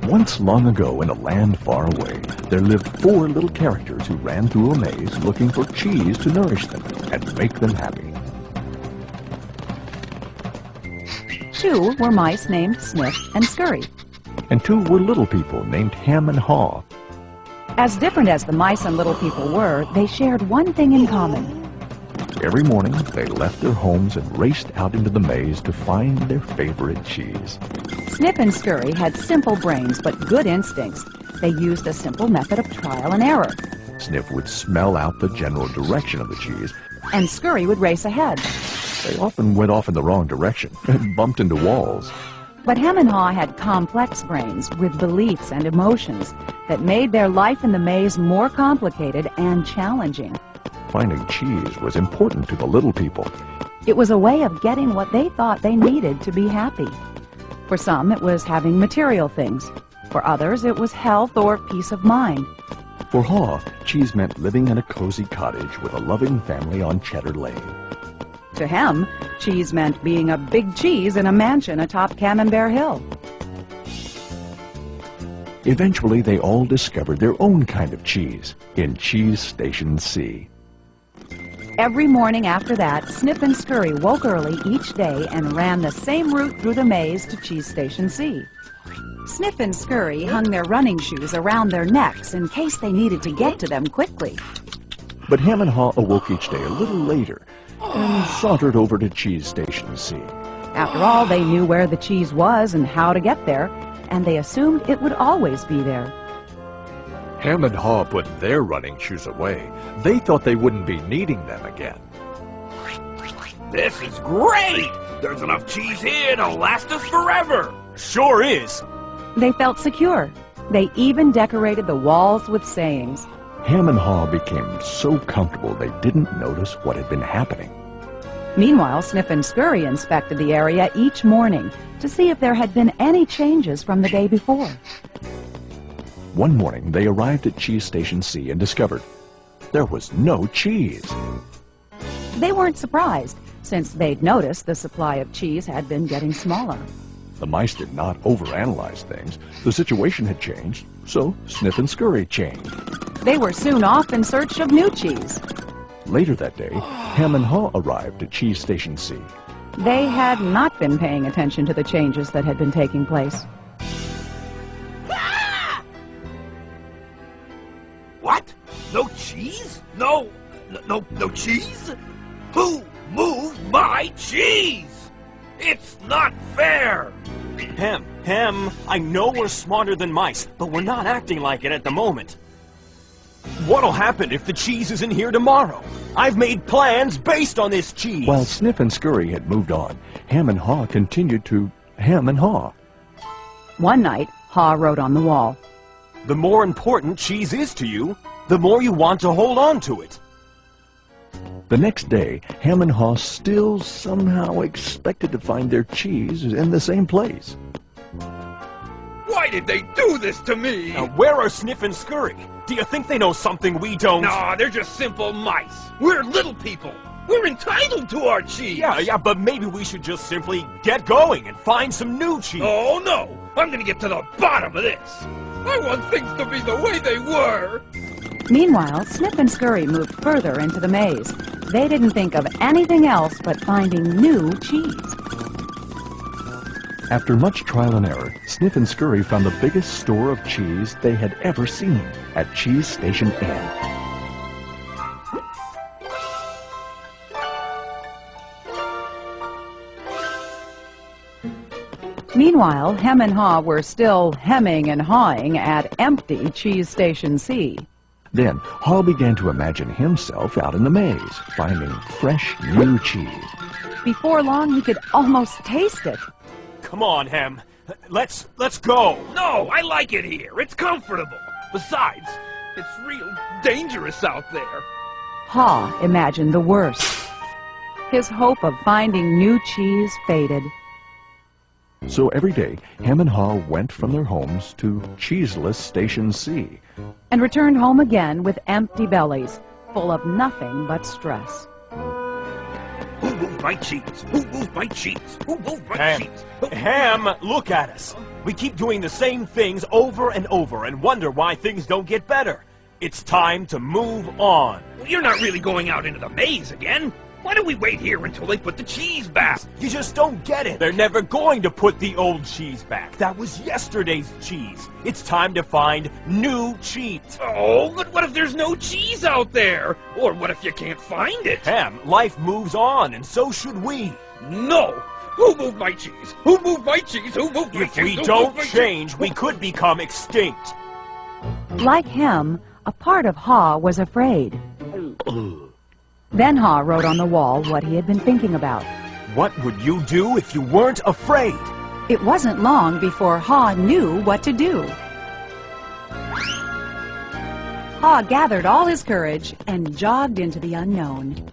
Once long ago in a land far away, there lived 4 little characters who ran through a maze looking for cheese to nourish them and make them happy. 2 were mice named Sniff and Scurry. And 2 were little people named Ham and Haw. As different as the mice and little people were, they shared one thing in common. Every morning, they left their homes and raced out into the maze to find their favorite cheese. Sniff and Scurry had simple brains but good instincts. They used a simple method of trial and error. Sniff would smell out the general direction of the cheese, and Scurry would race ahead. They often went off in the wrong direction and bumped into walls. But Ham and Haw had complex brains with beliefs and emotions that made their life in the maze more complicated and challenging. Finding cheese was important to the little people. It was a way of getting what they thought they needed to be happy. For some, it was having material things. For others, it was health or peace of mind. For Haw, cheese meant living in a cozy cottage with a loving family on Cheddar Lane. To him, cheese meant being a big cheese in a mansion atop Camembert Hill. Eventually, they all discovered their own kind of cheese in Cheese Station C. Every morning after that, Sniff and Scurry woke early each day and ran the same route through the maze to Cheese Station C. Sniff and Scurry hung their running shoes around their necks in case they needed to get to them quickly. But Ham and Haw awoke each day a little later and sauntered over to Cheese Station C. After all, they knew where the cheese was and how to get there, and they assumed it would always be there. Ham and Haw put their running shoes away. They thought they wouldn't be needing them again. This is great! There's enough cheese here to last us forever! Sure is! They felt secure. They even decorated the walls with sayings. Ham and Haw became so comfortable they didn't notice what had been happening. Meanwhile, Sniff and Scurry inspected the area each morning to see if there had been any changes from the day before. One morning, they arrived at Cheese Station C and discovered there was no cheese. They weren't surprised, since they'd noticed the supply of cheese had been getting smaller. The mice did not overanalyze things. The situation had changed, so Sniff and Scurry changed. They were soon off in search of new cheese. Later that day, Ham and Haw arrived at Cheese Station C. They had not been paying attention to the changes that had been taking place. What? No cheese? No cheese? Who moved my cheese? It's not fair! Ham, I know we're smarter than mice, but we're not acting like it at the moment. What'll happen if the cheese isn't here tomorrow? I've made plans based on this cheese. While Sniff and Scurry had moved on, Ham and Haw continued to Ham and Haw. One night, Haw wrote on the wall, "The more important cheese is to you, the more you want to hold on to it." The next day, Ham and Haw still somehow expected to find their cheese in the same place. Why did they do this to me? Now, where are Sniff and Scurry? Do you think they know something we don't? Nah, they're just simple mice. We're little people. We're entitled to our cheese. Yeah, but maybe we should just simply get going and find some new cheese. Oh, no. I'm gonna get to the bottom of this. I want things to be the way they were. Meanwhile, Sniff and Scurry moved further into the maze. They didn't think of anything else but finding new cheese. After much trial and error, Sniff and Scurry found the biggest store of cheese they had ever seen at Cheese Station N. Meanwhile, Hem and Haw were still hemming and hawing at empty Cheese Station C. Then, Haw began to imagine himself out in the maze, finding fresh, new cheese. Before long, he could almost taste it. Come on, Hem. Let's go. No, I like it here. It's comfortable. Besides, it's real dangerous out there. Haw imagined the worst. His hope of finding new cheese faded. So every day, Hem and Haw went from their homes to cheeseless Station C. And returned home again with empty bellies, full of nothing but stress. Who moved my cheese? Who moved my cheese? Who moved my Ham, cheese? Ham, look at us. We keep doing the same things over and over and wonder why things don't get better. It's time to move on. Well, you're not really going out into the maze again. Why don't we wait here until they put the cheese back? You just don't get it. They're never going to put the old cheese back. That was yesterday's cheese. It's time to find new cheese. Oh, but what if there's no cheese out there? Or what if you can't find it? Ham, life moves on, and so should we. No! Who moved my cheese? Who moved my cheese? Who moved my cheese? If we Who don't moved my change, cheese? we could become extinct. Like him, a part of Ha was afraid. Then Ha wrote on the wall what he had been thinking about. What would you do if you weren't afraid? It wasn't long before Ha knew what to do. Ha gathered all his courage and jogged into the unknown.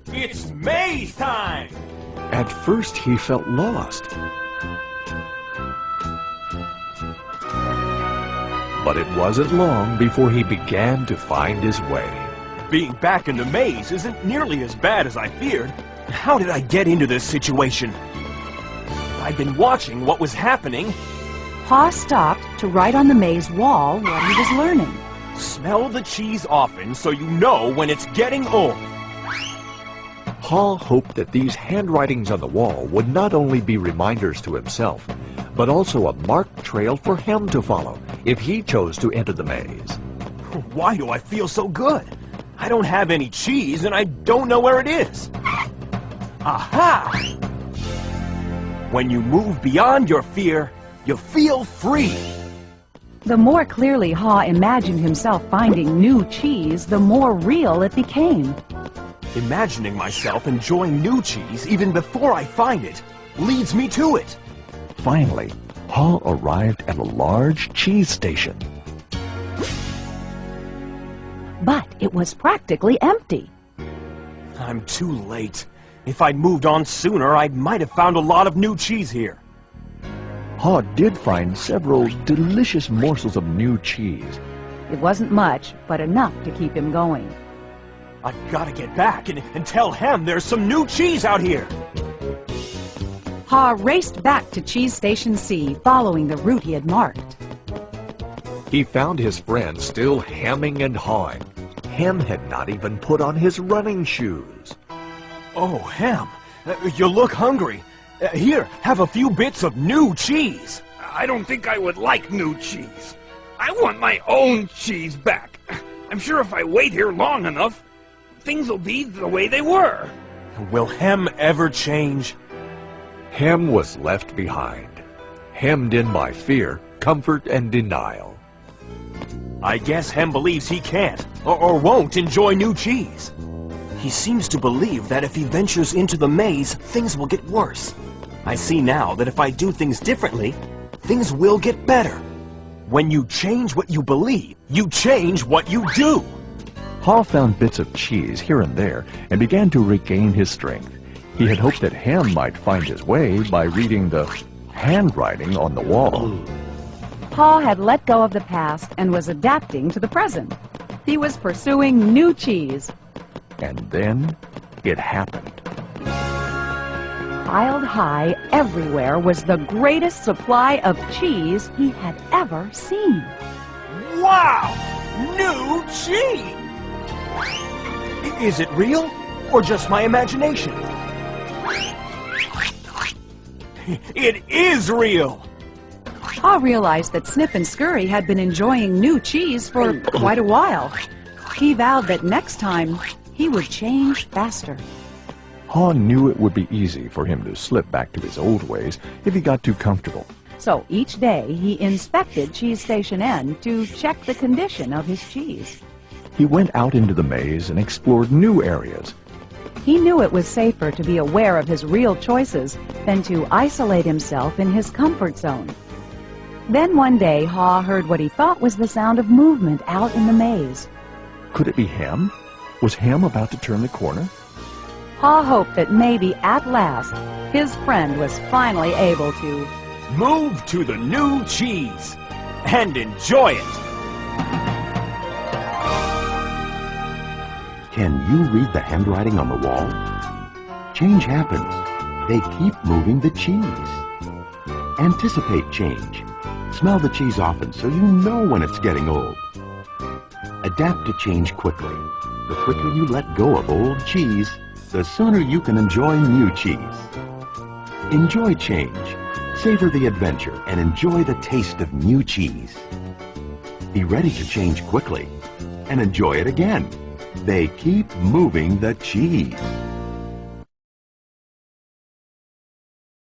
It's maze time! At first he felt lost. But it wasn't long before he began to find his way. Being back in the maze isn't nearly as bad as I feared. How did I get into this situation? I'd been watching what was happening. Ha stopped to write on the maze wall what he was learning. Smell the cheese often so you know when it's getting old. Ha hoped that these handwritings on the wall would not only be reminders to himself, but also a marked trail for him to follow if he chose to enter the maze. Why do I feel so good? I don't have any cheese and I don't know where it is. Aha! When you move beyond your fear, you feel free. The more clearly Ha imagined himself finding new cheese, the more real it became. Imagining myself enjoying new cheese even before I find it leads me to it. Finally, Ha arrived at a large cheese station. But it was practically empty. I'm too late. If I'd moved on sooner, I might have found a lot of new cheese here. Ha did find several delicious morsels of new cheese. It wasn't much, but enough to keep him going. I've got to get back and tell Hem there's some new cheese out here. Ha raced back to Cheese Station C, following the route he had marked. He found his friend still hemming and hawing. Hem had not even put on his running shoes. Oh, Hem, you look hungry. Here, have a few bits of new cheese. I don't think I would like new cheese. I want my own cheese back. I'm sure if I wait here long enough, things will be the way they were. Will Hem ever change? Hem was left behind, hemmed in by fear, comfort, and denial. I guess Hem believes he can't, or won't enjoy new cheese. He seems to believe that if he ventures into the maze, things will get worse. I see now that if I do things differently, things will get better. When you change what you believe, you change what you do. Ha found bits of cheese here and there and began to regain his strength. He had hoped that Hem might find his way by reading the handwriting on the wall. Ha had let go of the past and was adapting to the present. He was pursuing new cheese. And then it happened. Piled high everywhere was the greatest supply of cheese he had ever seen. Wow! New cheese! Is it real, or just my imagination? It is real! Ha realized that Snip and Scurry had been enjoying new cheese for quite a while. He vowed that next time he would change faster. Ha knew it would be easy for him to slip back to his old ways if he got too comfortable. So each day he inspected Cheese Station N to check the condition of his cheese. He went out into the maze and explored new areas. He knew it was safer to be aware of his real choices than to isolate himself in his comfort zone. Then one day Ha heard what he thought was the sound of movement out in the maze. Could it be Hem? Was Hem about to turn the corner? Ha hoped that maybe at last his friend was finally able to Move to the new cheese and enjoy it. Can you read the handwriting on the wall? change happens, they keep moving the cheese. Anticipate change. Smell the cheese often so you know when it's getting old. Adapt to change quickly. The quicker you let go of old cheese, the sooner you can enjoy new cheese. Enjoy change. Savor the adventure and enjoy the taste of new cheese. Be ready to change quickly and enjoy it again. They keep moving the cheese.